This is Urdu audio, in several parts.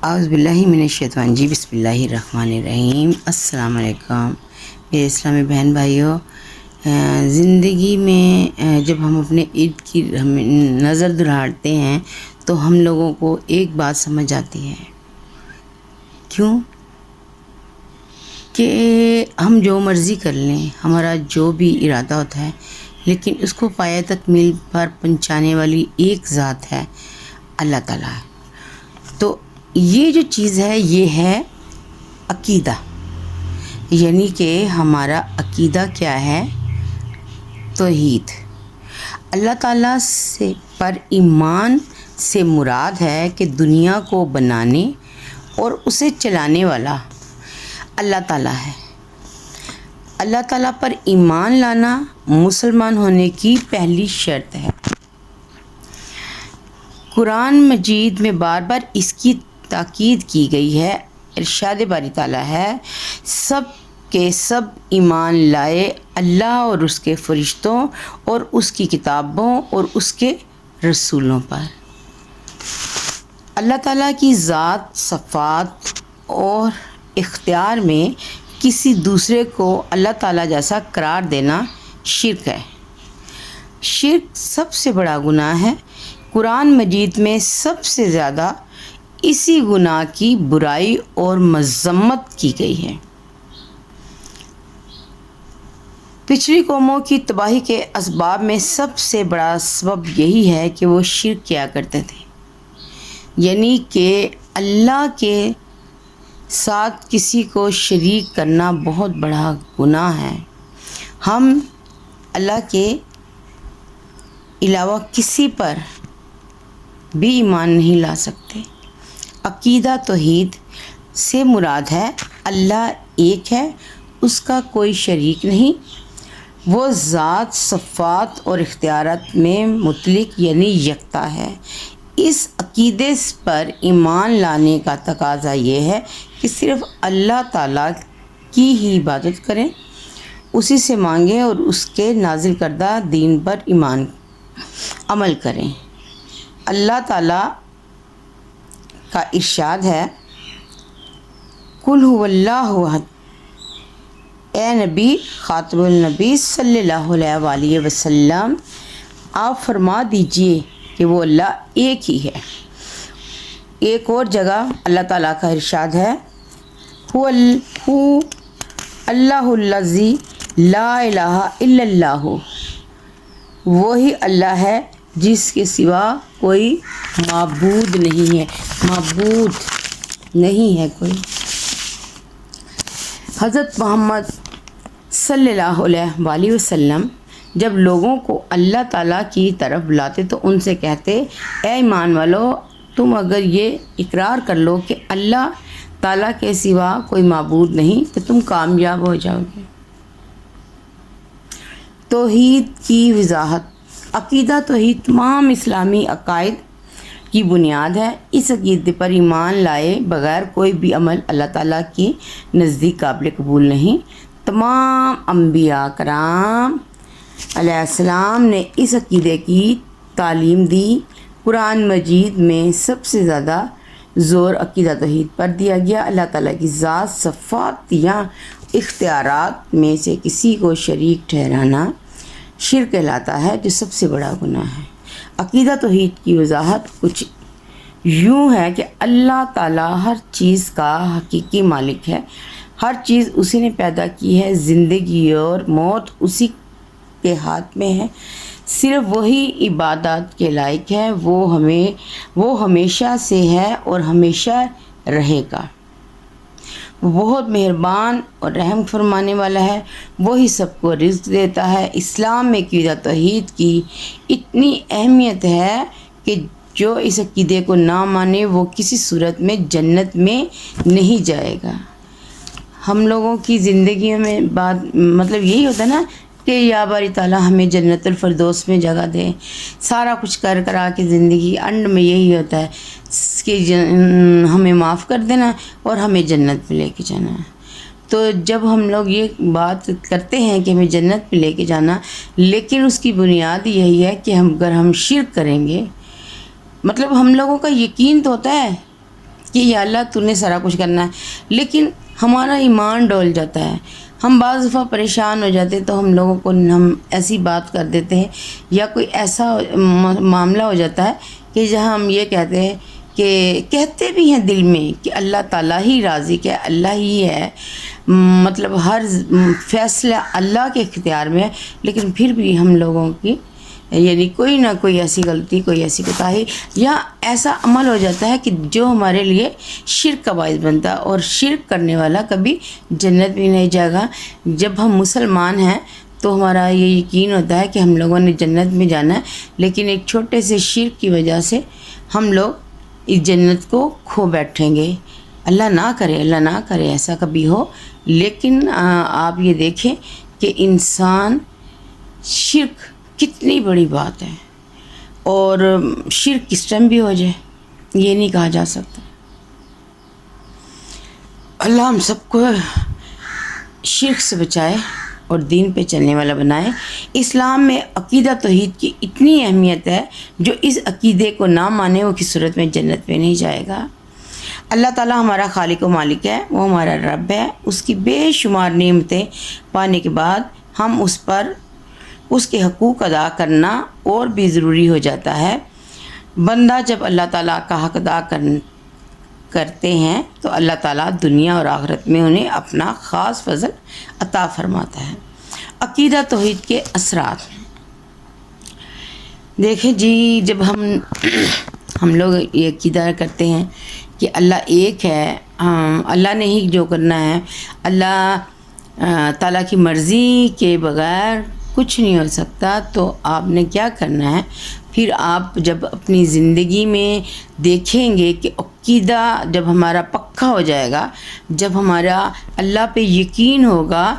اعوذ باللہ من الشیطان جی بسم اللہ الرحمن الرحیم۔ السلام علیکم میرے اسلامی بہن بھائیوں۔ زندگی میں جب ہم اپنے عید کی نظر دہراتے ہیں تو ہم لوگوں کو ایک بات سمجھ آتی ہے، کیوں کہ ہم جو مرضی کر لیں، ہمارا جو بھی ارادہ ہوتا ہے، لیکن اس کو پایہ تکمیل پر پہنچانے والی ایک ذات ہے، اللہ تعالیٰ ہے۔ تو یہ جو چیز ہے یہ ہے عقیدہ، یعنی کہ ہمارا عقیدہ کیا ہے؟ توحید۔ اللہ تعالیٰ سے پر ایمان سے مراد ہے کہ دنیا کو بنانے اور اسے چلانے والا اللہ تعالیٰ ہے۔ اللہ تعالیٰ پر ایمان لانا مسلمان ہونے کی پہلی شرط ہے۔ قرآن مجید میں بار بار اس کی تاکید کی گئی ہے۔ ارشاد باری تعالیٰ ہے، سب کے سب ایمان لائے اللہ اور اس کے فرشتوں اور اس کی کتابوں اور اس کے رسولوں پر۔ اللہ تعالیٰ کی ذات، صفات اور اختیار میں کسی دوسرے کو اللہ تعالیٰ جیسا قرار دینا شرک ہے۔ شرک سب سے بڑا گناہ ہے۔ قرآن مجید میں سب سے زیادہ اسی گناہ کی برائی اور مذمت کی گئی ہے۔ پچھلی قوموں کی تباہی کے اسباب میں سب سے بڑا سبب یہی ہے کہ وہ شرک کیا کرتے تھے، یعنی کہ اللہ کے ساتھ کسی کو شریک کرنا بہت بڑا گناہ ہے۔ ہم اللہ کے علاوہ کسی پر بھی ایمان نہیں لا سکتے۔ عقیدہ توحید سے مراد ہے اللہ ایک ہے، اس کا کوئی شریک نہیں، وہ ذات، صفات اور اختیارات میں مطلق یعنی یکتا ہے۔ اس عقیدے پر ایمان لانے کا تقاضا یہ ہے کہ صرف اللہ تعالیٰ کی ہی عبادت کریں، اسی سے مانگیں اور اس کے نازل کردہ دین پر عمل کریں۔ اللہ تعالیٰ کا ارشاد ہے، قُلْ هُوَ اللَّهُ احد، اے نبی خاتم النبی صلی اللہ علیہ وآلہ وسلم، آپ فرما دیجئے کہ وہ اللہ ایک ہی ہے۔ ایک اور جگہ اللہ تعالیٰ کا ارشاد ہے، هُوَ اللَّهُ الَّذِي لَا إِلَٰهَ إِلَّا اللَّهُ، وہی اللہ ہے جس کے سوا کوئی معبود نہیں ہے، معبود نہیں ہے کوئی۔ حضرت محمد صلی اللہ علیہ وآلہ وسلم جب لوگوں کو اللہ تعالیٰ کی طرف بلاتے تو ان سے کہتے، اے ایمان والو، تم اگر یہ اقرار کر لو کہ اللہ تعالیٰ کے سوا کوئی معبود نہیں تو تم کامیاب ہو جاؤ گے۔ توحید کی وضاحت۔ عقیدہ توحید تمام اسلامی عقائد کی بنیاد ہے۔ اس عقیدے پر ایمان لائے بغیر کوئی بھی عمل اللہ تعالیٰ کے نزدیک قابل قبول نہیں۔ تمام انبیاء کرام علیہ السلام نے اس عقیدے کی تعلیم دی۔ قرآن مجید میں سب سے زیادہ زور عقیدہ توحید پر دیا گیا۔ اللہ تعالیٰ کی ذات، صفات یا اختیارات میں سے کسی کو شریک ٹھہرانا شرک کہلاتا ہے، جو سب سے بڑا گناہ ہے۔ عقیدہ توحید کی وضاحت کچھ یوں ہے کہ اللہ تعالیٰ ہر چیز کا حقیقی مالک ہے، ہر چیز اسی نے پیدا کی ہے، زندگی اور موت اسی کے ہاتھ میں ہے، صرف وہی عبادت کے لائق ہے، وہ ہمیشہ سے ہے اور ہمیشہ رہے گا۔ وہ بہت مہربان اور رحم فرمانے والا ہے، وہی سب کو رزق دیتا ہے۔ اسلام میں عقیدہ توحید کی اتنی اہمیت ہے کہ جو اس عقیدے کو نہ مانے وہ کسی صورت میں جنت میں نہیں جائے گا۔ ہم لوگوں کی زندگیوں میں مطلب یہی ہوتا ہے نا کہ یا باری تعالیٰ ہمیں جنت الفردوس میں جگہ دے، سارا کچھ کرا کے زندگی اینڈ میں یہی ہوتا ہے کہ ہمیں معاف کر دینا اور ہمیں جنت میں لے کے جانا ہے۔ تو جب ہم لوگ یہ بات کرتے ہیں کہ ہمیں جنت میں لے کے جانا، لیکن اس کی بنیاد یہی ہے کہ اگر ہم شرک کریں گے، مطلب ہم لوگوں کا یقین تو ہوتا ہے کہ یا اللہ تو نے سارا کچھ کرنا ہے، لیکن ہمارا ایمان ڈول جاتا ہے، ہم بعض دفعہ پریشان ہو جاتے تو ہم لوگوں کو ہم ایسی بات کر دیتے ہیں یا کوئی ایسا معاملہ ہو جاتا ہے کہ جہاں ہم یہ کہتے ہیں کہ کہتے بھی ہیں دل میں کہ اللہ تعالیٰ ہی رازق ہے، اللہ ہی ہے، مطلب ہر فیصلہ اللہ کے اختیار میں ہے، لیکن پھر بھی ہم لوگوں کی یعنی کوئی نہ کوئی ایسی غلطی، کوئی ایسی کوتاہی یا ایسا عمل ہو جاتا ہے کہ جو ہمارے لیے شرک کا باعث بنتا ہے، اور شرک کرنے والا کبھی جنت بھی نہیں جائے گا۔ جب ہم مسلمان ہیں تو ہمارا یہ یقین ہوتا ہے کہ ہم لوگوں نے جنت میں جانا ہے، لیکن ایک چھوٹے سے شرک کی وجہ سے ہم لوگ اس جنت کو کھو بیٹھیں گے۔ اللہ نہ کرے، اللہ نہ کرے ایسا کبھی ہو، لیکن آپ یہ دیکھیں کہ انسان شرک کتنی بڑی بات ہے، اور شرک کس ٹائم بھی ہو جائے یہ نہیں کہا جا سکتا۔ اللہ ہم سب کو شرک سے بچائے اور دین پہ چلنے والا بنائے۔ اسلام میں عقیدہ توحید کی اتنی اہمیت ہے، جو اس عقیدے کو نہ مانے وہ کس صورت میں جنت میں نہیں جائے گا۔ اللہ تعالیٰ ہمارا خالق و مالک ہے، وہ ہمارا رب ہے، اس کی بے شمار نعمتیں پانے کے بعد ہم اس پر اس کے حقوق ادا کرنا اور بھی ضروری ہو جاتا ہے۔ بندہ جب اللہ تعالیٰ کا حق ادا کرتے ہیں تو اللہ تعالیٰ دنیا اور آخرت میں انہیں اپنا خاص فضل عطا فرماتا ہے۔ عقیدہ توحید کے اثرات دیکھیں جی، جب ہم لوگ یہ عقیدہ کرتے ہیں کہ اللہ ایک ہے، اللہ نے ہی جو کرنا ہے، اللہ تعالیٰ کی مرضی کے بغیر کچھ نہیں ہو سکتا، تو آپ نے کیا کرنا ہے؟ پھر آپ جب اپنی زندگی میں دیکھیں گے کہ عقیدہ جب ہمارا پکا ہو جائے گا، جب ہمارا اللہ پہ یقین ہوگا،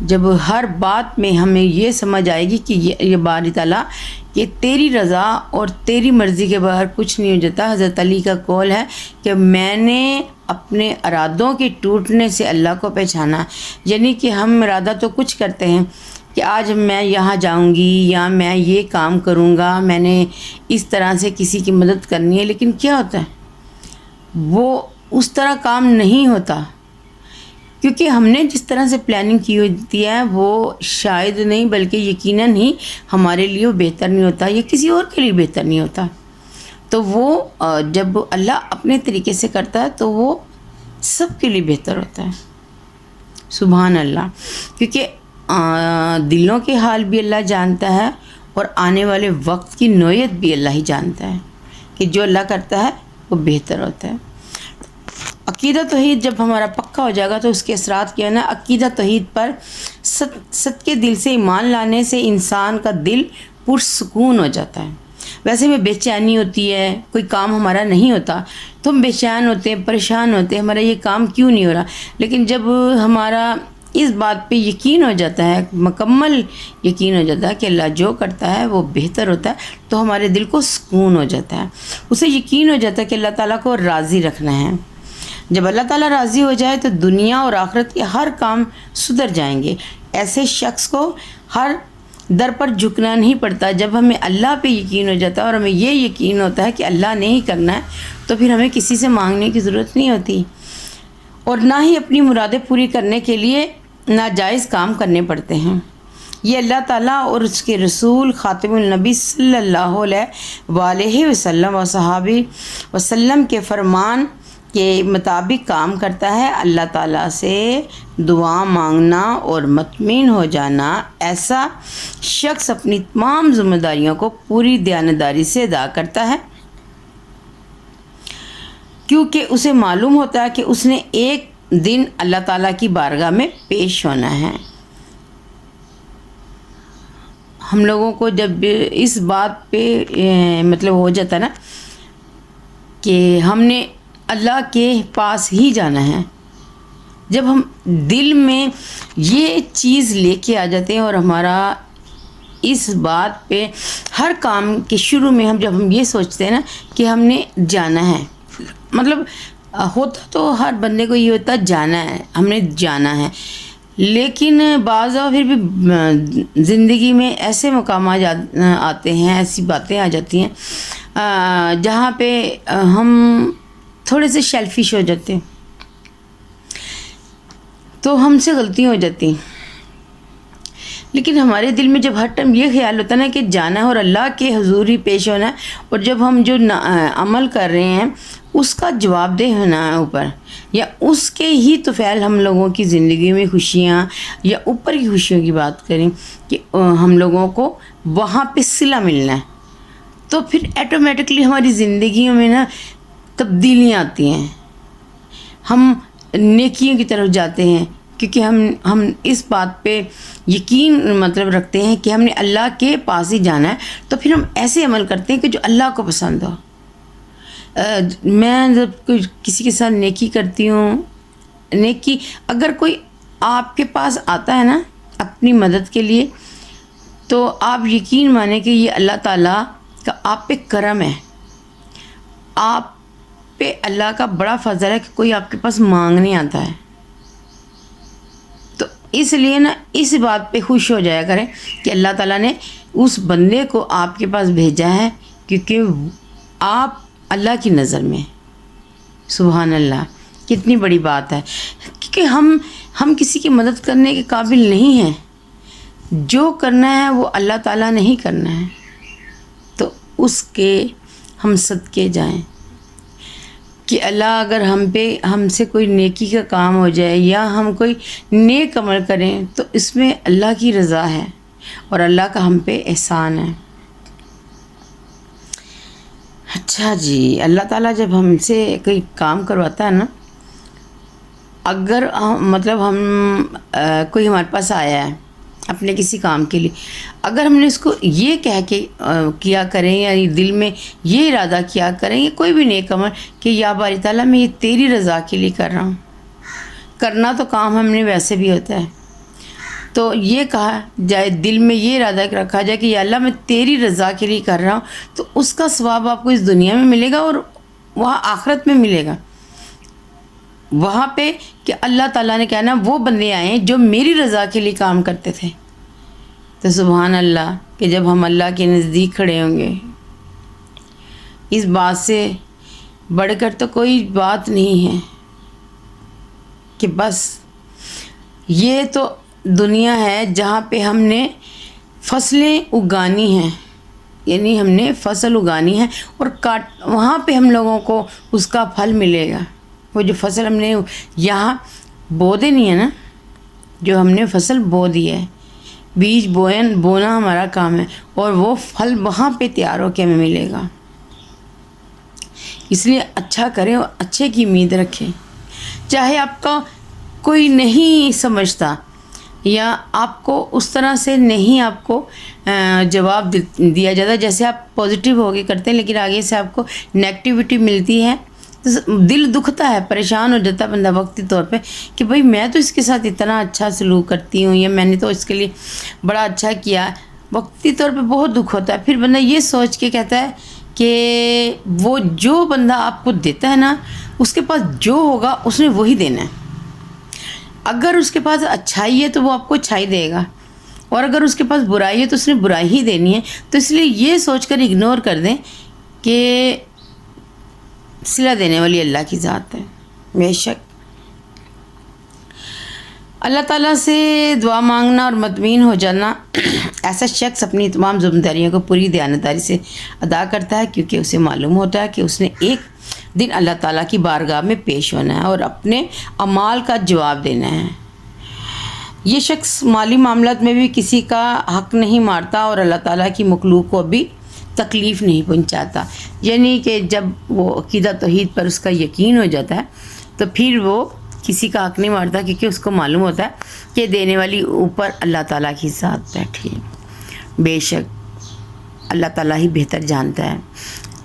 جب ہر بات میں ہمیں یہ سمجھ آئے گی کہ یہ باری تعالیٰ کہ تیری رضا اور تیری مرضی کے بغیر کچھ نہیں ہو جاتا۔ حضرت علی کا قول ہے کہ میں نے اپنے ارادوں کے ٹوٹنے سے اللہ کو پہچانا، یعنی کہ ہم ارادہ تو کچھ کرتے ہیں کہ آج میں یہاں جاؤں گی یا میں یہ کام کروں گا، میں نے اس طرح سے کسی کی مدد کرنی ہے، لیکن کیا ہوتا ہے وہ اس طرح کام نہیں ہوتا، کیونکہ ہم نے جس طرح سے پلاننگ کی ہوتی ہے وہ شاید نہیں بلکہ یقیناً ہی ہمارے لیے وہ بہتر نہیں ہوتا یا کسی اور کے لیے بہتر نہیں ہوتا۔ تو وہ جب اللہ اپنے طریقے سے کرتا ہے تو وہ سب کے لیے بہتر ہوتا ہے۔ سبحان اللہ، کیونکہ دلوں کے حال بھی اللہ جانتا ہے، اور آنے والے وقت کی نوعیت بھی اللہ ہی جانتا ہے کہ جو اللہ کرتا ہے وہ بہتر ہوتا ہے۔ عقیدہ توحید جب ہمارا پکا ہو جائے گا تو اس کے اثرات کیا ہے نا، عقیدہ توحید پر سچے دل سے ایمان لانے سے انسان کا دل پرسکون ہو جاتا ہے۔ ویسے میں بے چینی ہوتی ہے، کوئی کام ہمارا نہیں ہوتا تو ہم بے چین ہوتے ہیں، پریشان ہوتے ہیں، ہمارا یہ کام کیوں نہیں ہو رہا، لیکن جب ہمارا اس بات پہ یقین ہو جاتا ہے، مکمل یقین ہو جاتا ہے کہ اللہ جو کرتا ہے وہ بہتر ہوتا ہے، تو ہمارے دل کو سکون ہو جاتا ہے، اسے یقین ہو جاتا ہے کہ اللہ تعالیٰ کو راضی رکھنا ہے۔ جب اللہ تعالیٰ راضی ہو جائے تو دنیا اور آخرت کے ہر کام سدھر جائیں گے۔ ایسے شخص کو ہر در پر جھکنا نہیں پڑتا۔ جب ہمیں اللہ پہ یقین ہو جاتا ہے اور ہمیں یہ یقین ہوتا ہے کہ اللہ نے ہی کرنا ہے، تو پھر ہمیں کسی سے مانگنے کی ضرورت نہیں ہوتی، اور نہ ہی اپنی مرادیں پوری کرنے کے لیے ناجائز کام کرنے پڑتے ہیں۔ یہ اللہ تعالیٰ اور اس کے رسول خاتم النبی صلی اللہ علیہ وآلہ وسلم و صحابہ وسلم کے فرمان کے مطابق کام کرتا ہے۔ اللہ تعالیٰ سے دعا مانگنا اور مطمئن ہو جانا، ایسا شخص اپنی تمام ذمہ داریوں کو پوری دیانتداری سے ادا کرتا ہے، کیونکہ اسے معلوم ہوتا ہے کہ اس نے ایک دن اللہ تعالیٰ کی بارگاہ میں پیش ہونا ہے۔ ہم لوگوں کو جب اس بات پہ مطلب ہو جاتا ہے نا کہ ہم نے اللہ کے پاس ہی جانا ہے، جب ہم دل میں یہ چیز لے کے آ جاتے ہیں اور ہمارا اس بات پہ ہر کام کے شروع میں جب ہم یہ سوچتے ہیں نا کہ ہم نے جانا ہے، مطلب ہوتا تو ہر بندے کو یہ ہوتا ہے جانا ہے، ہم نے جانا ہے، لیکن بعض پھر بھی زندگی میں ایسے مقامات آتے ہیں، ایسی باتیں آ جاتی ہیں جہاں پہ ہم تھوڑے سے شیلفش ہو جاتے ہیں، تو ہم سے غلطیاں ہو جاتی ہیں. لیکن ہمارے دل میں جب ہر ٹائم یہ خیال ہوتا ہے نا کہ جانا ہے اور اللہ کے حضور ہی پیش ہونا ہے، اور جب ہم جو عمل کر رہے ہیں اس کا جواب دہ ہونا ہے اوپر، یا اس کے ہی طفیل ہم لوگوں کی زندگی میں خوشیاں یا اوپر کی خوشیوں کی بات کریں کہ ہم لوگوں کو وہاں پہ صلہ ملنا ہے، تو پھر ایٹومیٹکلی ہماری زندگیوں میں نا تبدیلیاں آتی ہیں، ہم نیکیوں کی طرف جاتے ہیں، کیونکہ ہم اس بات پہ یقین مطلب رکھتے ہیں کہ ہم نے اللہ کے پاس ہی جانا ہے. تو پھر ہم ایسے عمل کرتے ہیں کہ جو اللہ کو پسند ہو. میں جب کوئی کسی کے ساتھ نیکی کرتی ہوں، نیکی اگر کوئی آپ کے پاس آتا ہے نا اپنی مدد کے لیے، تو آپ یقین مانیں کہ یہ اللہ تعالیٰ کا آپ پہ کرم ہے، آپ پہ اللہ کا بڑا فضل ہے کہ کوئی آپ کے پاس مانگنے آتا ہے. تو اس لیے نا اس بات پہ خوش ہو جایا کریں کہ اللہ تعالیٰ نے اس بندے کو آپ کے پاس بھیجا ہے، کیونکہ آپ اللہ کی نظر میں. سبحان اللہ، کتنی بڑی بات ہے، کیونکہ ہم کسی کی مدد کرنے کے قابل نہیں ہیں. جو کرنا ہے وہ اللہ تعالیٰ نے ہی کرنا ہے، تو اس کے ہم صدقے جائیں کہ اللہ اگر ہم سے کوئی نیکی کا کام ہو جائے یا ہم کوئی نیک عمل کریں تو اس میں اللہ کی رضا ہے اور اللہ کا ہم پہ احسان ہے. اچھا جی، اللہ تعالیٰ جب ہم سے کوئی کام کرواتا ہے نا، اگر مطلب کوئی ہمارے پاس آیا ہے اپنے کسی کام کے لیے، اگر ہم نے اس کو یہ کہہ کے کیا کریں یا دل میں یہ ارادہ کیا کریں یا کوئی بھی نیک عمل کہ یا باری تعالیٰ میں یہ تیری رضا کے لیے کر رہا ہوں، کرنا تو کام ہم نے ویسے بھی ہوتا ہے، تو یہ کہا جائے دل میں یہ ارادہ رکھا جائے کہ یا اللہ میں تیری رضا کے لیے کر رہا ہوں، تو اس کا ثواب آپ کو اس دنیا میں ملے گا اور وہاں آخرت میں ملے گا. وہاں پہ کہ اللہ تعالیٰ نے کہنا وہ بندے آئے ہیں جو میری رضا کے لیے کام کرتے تھے. تو سبحان اللہ کہ جب ہم اللہ کے نزدیک کھڑے ہوں گے، اس بات سے بڑھ کر تو کوئی بات نہیں ہے کہ بس یہ تو دنیا ہے جہاں پہ ہم نے فصلیں اگانی ہیں، یعنی ہم نے فصل اگانی ہے اور وہاں پہ ہم لوگوں کو اس کا پھل ملے گا. وہ جو فصل ہم نے یہاں بو دینی ہے نا، جو ہم نے فصل بو دی ہے، بیج بونا ہمارا کام ہے، اور وہ پھل وہاں پہ تیار ہو کے ہمیں ملے گا. اس لیے اچھا کریں اور اچھے کی امید رکھیں، چاہے آپ کا کوئی نہیں سمجھتا یا آپ کو اس طرح سے نہیں آپ کو جواب دیا جاتا، جیسے آپ پازیٹیو ہو کے کرتے ہیں لیکن آگے سے آپ کو نیگیٹیوٹی ملتی ہے، دل دکھتا ہے، پریشان ہو جاتا ہے بندہ وقتی طور پہ کہ بھئی میں تو اس کے ساتھ اتنا اچھا سلوک کرتی ہوں یا میں نے تو اس کے لیے بڑا اچھا کیا. وقتی طور پہ بہت دکھ ہوتا ہے. پھر بندہ یہ سوچ کے کہتا ہے کہ وہ جو بندہ آپ کو دیتا ہے نا، اس کے پاس جو ہوگا اس نے وہی دینا ہے. اگر اس کے پاس اچھائی ہے تو وہ آپ کو اچھائی دے گا، اور اگر اس کے پاس برائی ہے تو اس نے برائی ہی دینی ہے. تو اس لیے یہ سوچ کر اگنور کر دیں کہ صلہ دینے والی اللہ کی ذات ہے. بے شک اللہ تعالیٰ سے دعا مانگنا اور مطمئن ہو جانا، ایسا شخص اپنی تمام ذمہ داریوں کو پوری دیانتداری سے ادا کرتا ہے، کیونکہ اسے معلوم ہوتا ہے کہ اس نے ایک دن اللہ تعالیٰ کی بارگاہ میں پیش ہونا ہے اور اپنے اعمال کا جواب دینا ہے. یہ شخص مالی معاملات میں بھی کسی کا حق نہیں مارتا اور اللہ تعالیٰ کی مخلوق کو بھی تکلیف نہیں پہنچاتا. یعنی کہ جب وہ عقیدہ توحید پر اس کا یقین ہو جاتا ہے تو پھر وہ کسی کا حق نہیں مارتا، کیونکہ اس کو معلوم ہوتا ہے کہ دینے والی اوپر اللہ تعالیٰ کی ذات بیٹھی ہے. بے شک اللہ تعالیٰ ہی بہتر جانتا ہے،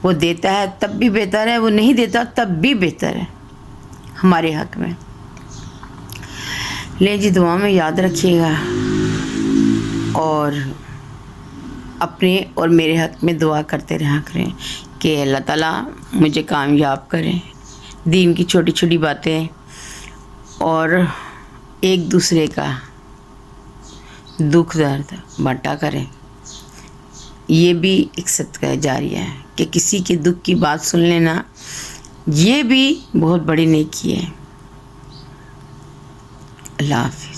وہ دیتا ہے تب بھی بہتر ہے، وہ نہیں دیتا تب بھی بہتر ہے ہمارے حق میں. لے جی دعا میں یاد رکھیے گا اور اپنے اور میرے حق میں دعا کرتے رہا کریں کہ اللہ تعالیٰ مجھے کامیاب کریں، دین کی چھوٹی چھوٹی باتیں اور ایک دوسرے کا دکھ درد بانٹا کریں. یہ بھی ایک صدقہ جاریہ ہے کہ کسی کے دکھ کی بات سن لینا یہ بھی بہت بڑی نیکی ہے۔ اللہ حافظ۔